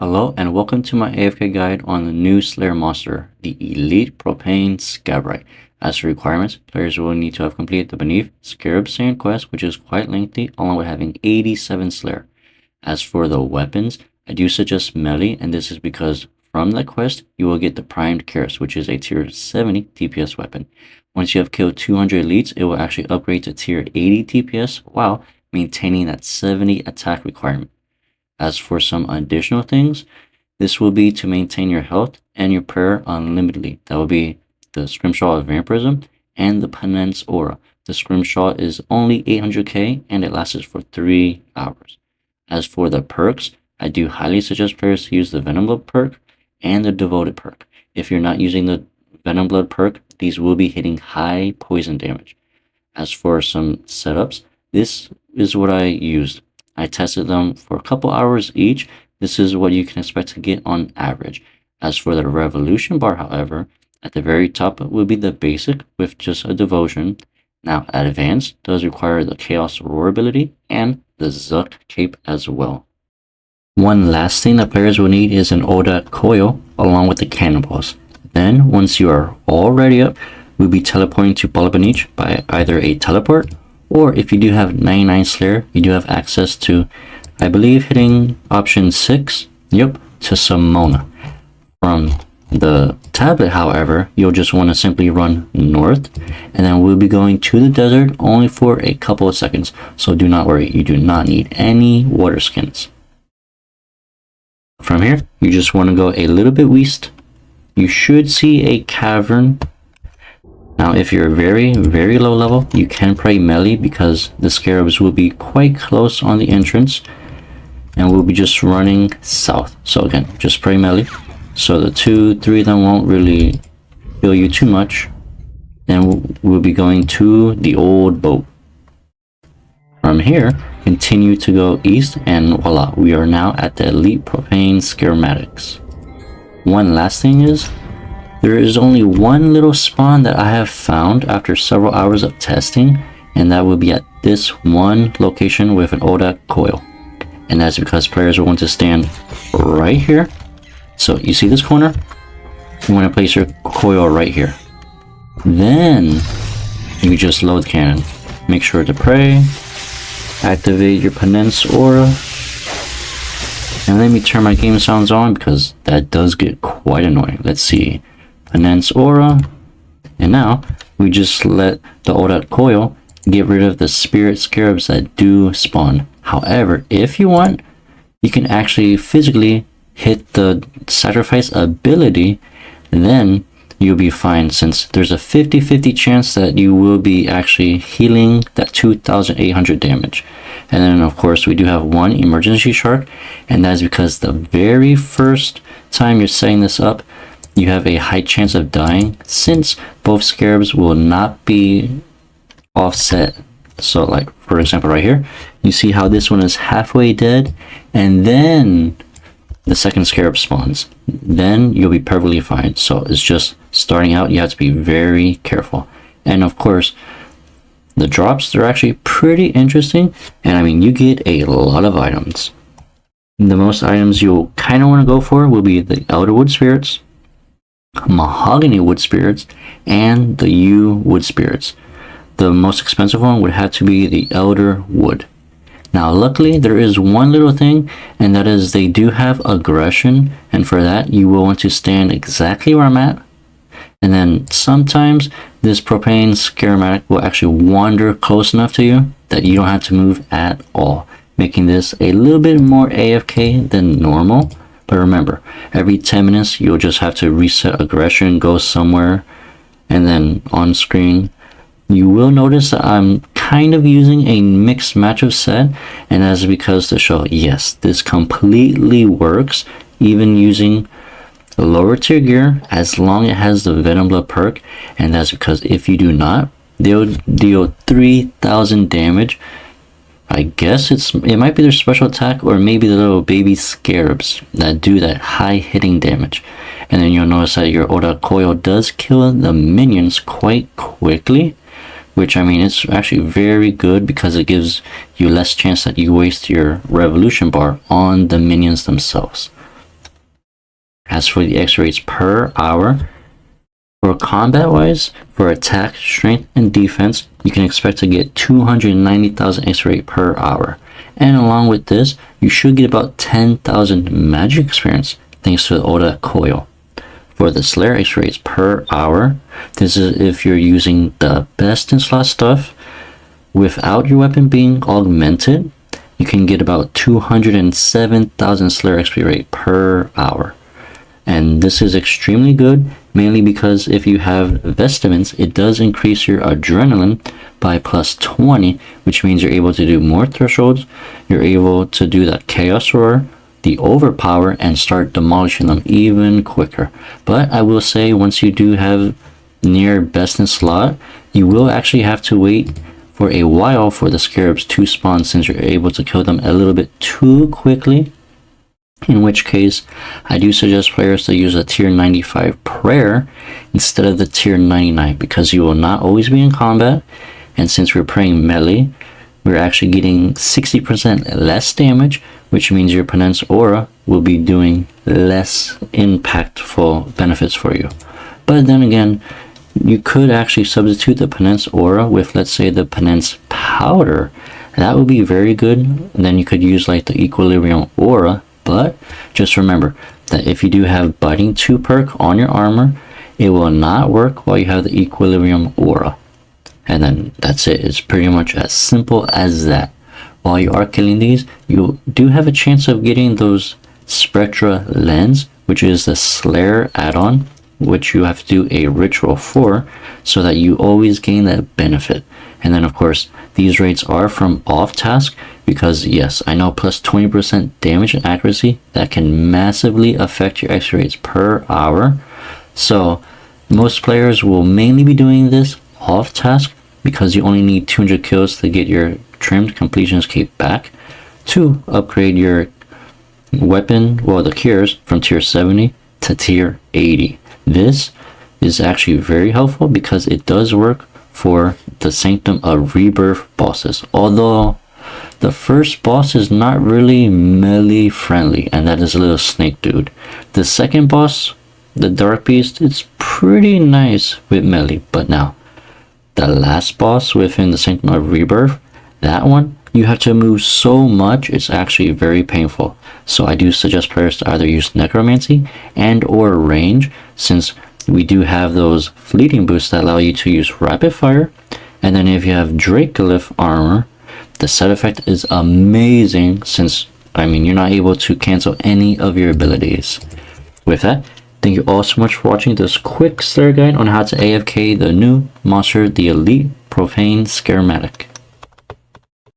Hello and welcome to my AFK guide on the new Slayer monster, the Elite Profane Scabarite. As for requirements, players will need to have completed the Beneath Scarab Sand quest, which is quite lengthy, along with having 87 Slayer. As for the weapons, I do suggest melee, and this is because from that quest, you will get the Primed Karis, which is a tier 70 DPS weapon. Once you have killed 200 elites, it will actually upgrade to tier 80 DPS while maintaining that 70 attack requirement. As for some additional things, this will be to maintain your health and your prayer unlimitedly. That will be the Scrimshaw of Vampirism and the Penance Aura. The Scrimshaw is only 800k and it lasts for 3 hours. As for the perks, I do highly suggest players to use the Venom Blood perk and the Devoted perk. If you're not using the Venom Blood perk, these will be hitting high poison damage. As for some setups, this is what I used. I tested them for a couple hours each. This is what you can expect to get on average. As for the Revolution bar, however, at the very top will be the basic with just a devotion. Now, advanced does require the Chaos Roar ability and the Zuck cape as well. One last thing that players will need is an Odat coil along with the cannonballs. Then, once you are all ready up, we'll be teleporting to Balabaniche by either a teleport, or if you do have 99 Slayer, you do have access to, I believe, hitting option 6, to Simona. From the tablet, however, you'll just want to simply run north, and then we'll be going to the desert only for a couple of seconds. So do not worry, you do not need any water skins. From here, you just want to go a little bit west. You should see a cavern. Now, if you're very, very low level, you can pray melee because the scarabs will be quite close on the entrance and we'll be just running south. So again, just pray melee. So the 2-3 of them won't really feel you too much. Then we'll be going to the old boat. From here, continue to go east and voila, we are now at the Elite Profane Scaramatics. One last thing is, there is only one little spawn that I have found after several hours of testing, and that will be at this one location with an Odat coil. And that's because players will want to stand right here. So you see this corner? You want to place your coil right here. Then you just load cannon. Make sure to pray, activate your Penance Aura, and let me turn my game sounds on because that does get quite annoying. Let's see. Penance Aura, and now we just let the Odat coil get rid of the spirit scarabs that do spawn. However, if you want, you can actually physically hit the sacrifice ability, and then you'll be fine, since there's a 50-50 chance that you will be actually healing that 2,800 damage. And then of course we do have one emergency shark, and that is because the very first time you're setting this up, you have a high chance of dying, since both scarabs will not be offset. So like, for example, right here, you see how this one is halfway dead, and then the second scarab spawns. Then you'll be perfectly fine. So it's just starting out, you have to be very careful. And of course, the drops, they're actually pretty interesting, and I mean, you get a lot of items. The most items you'll kind of want to go for will be the Elderwood Spirits, Mahogany Wood Spirits, and the Yew Wood Spirits. The most expensive one would have to be the Elder Wood. Now luckily there is one little thing, and that is they do have aggression, and for that you will want to stand exactly where I'm at. And then sometimes this Profane Scaramatic will actually wander close enough to you that you don't have to move at all, making this a little bit more AFK than normal. But remember, every 10 minutes, you'll just have to reset aggression, go somewhere, and then on screen, you will notice that I'm kind of using a mixed match of set, and that's because to show, yes, this completely works, even using the lower tier gear, as long as it has the Venom Blood perk, and that's because if you do not, they'll deal 3,000 damage. I guess it might be their special attack, or maybe the little baby scarabs that do that high hitting damage. And then you'll notice that your Odat coil does kill the minions quite quickly, which I mean, it's actually very good because it gives you less chance that you waste your revolution bar on the minions themselves. As for the X rates per hour, for combat wise, for attack, strength, and defense, you can expect to get 290,000 X rate per hour. And along with this, you should get about 10,000 magic experience thanks to the Oda coil. For the Slayer X rates per hour, this is if you're using the best in slot stuff without your weapon being augmented, you can get about 207,000 Slayer XP rate per hour. And this is extremely good, mainly because if you have vestments, it does increase your adrenaline by plus 20, which means you're able to do more thresholds, you're able to do that chaos roar, the overpower, and start demolishing them even quicker. But I will say, once you do have near best in slot, you will actually have to wait for a while for the scarabs to spawn, since you're able to kill them a little bit too quickly. In which case, I do suggest players to use a tier 95 prayer instead of the tier 99, because you will not always be in combat, and since we're praying melee, we're actually getting 60% less damage, which means your opponent's aura will be doing less impactful benefits for you. But then again, you could actually substitute the penance aura with, let's say, the penance powder. That would be very good. And then you could use like the equilibrium aura. But just remember that if you do have biting 2 perk on your armor, it will not work while you have the equilibrium aura. And then that's it. It's pretty much as simple as that. While you are killing these, you do have a chance of getting those Spectra lens, which is the Slayer add-on, which you have to do a ritual for, so that you always gain that benefit. And then of course, these rates are from off task, because yes, I know plus 20% damage and accuracy, that can massively affect your X rates per hour. So most players will mainly be doing this off task, because you only need 200 kills to get your trimmed completions cape back to upgrade your weapon, well, the cures, from tier 70 to tier 80. This is actually very helpful because it does work for the Sanctum of Rebirth bosses, although the first boss is not really melee friendly, and that is a little snake dude. The second boss, the Dark Beast, it's pretty nice with melee, but now the last boss within the Sanctum of Rebirth, that one, you have to move so much, it's actually very painful. So I do suggest players to either use necromancy and or range, since we do have those fleeting boosts that allow you to use rapid fire. And then if you have Dracoglyph armor, the set effect is amazing, since I mean you're not able to cancel any of your abilities. With that, thank you all so much for watching this quick Slayer guide on how to AFK the new monster, the Elite Profane Scabarite.